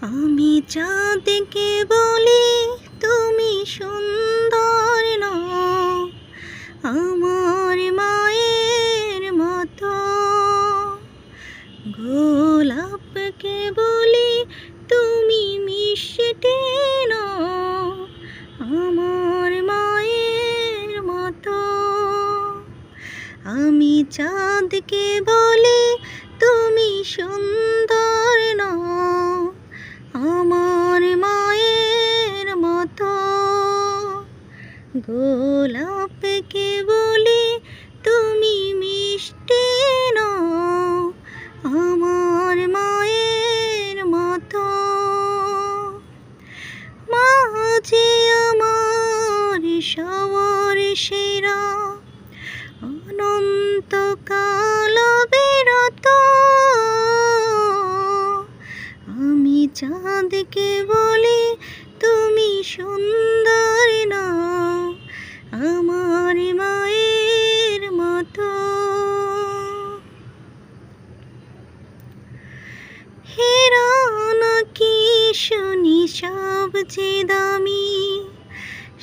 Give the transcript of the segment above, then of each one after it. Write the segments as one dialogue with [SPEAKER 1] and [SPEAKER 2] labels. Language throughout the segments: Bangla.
[SPEAKER 1] আমি চাঁদকে বলি তুমি সুন্দর নও, আমার মায়ের মতো। গোলাপকে বলি তুমি মিষ্টি নও, আমার মায়ের মতো। আমি চাঁদকে বলি তুমি সুন্দর নও, আমার মায়ের মতো। গোলাপকে বলি তুমি মিষ্টি নও, আমার মায়ের মতো। মা যে আমার সবার সেরা, অনন্তকাল বিরত। আমি চাঁদকে বলি তুমি সুন্দর নও, আমার মায়ের মতো। হীরা নাকি শুনি সবচেয়ে দামি,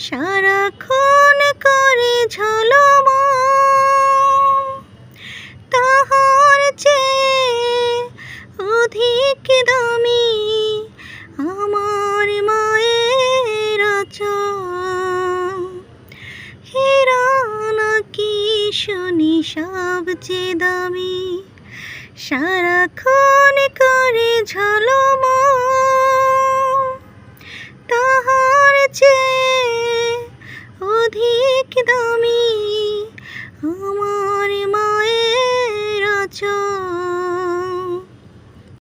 [SPEAKER 1] সারাক্ষণ করে ঝলমল। তাহার চেয়ে অধিক দামি আমার মায়ের আঁচল। হীরা নাকি শুনি সবচেয়ে দামি, সারাক্ষণ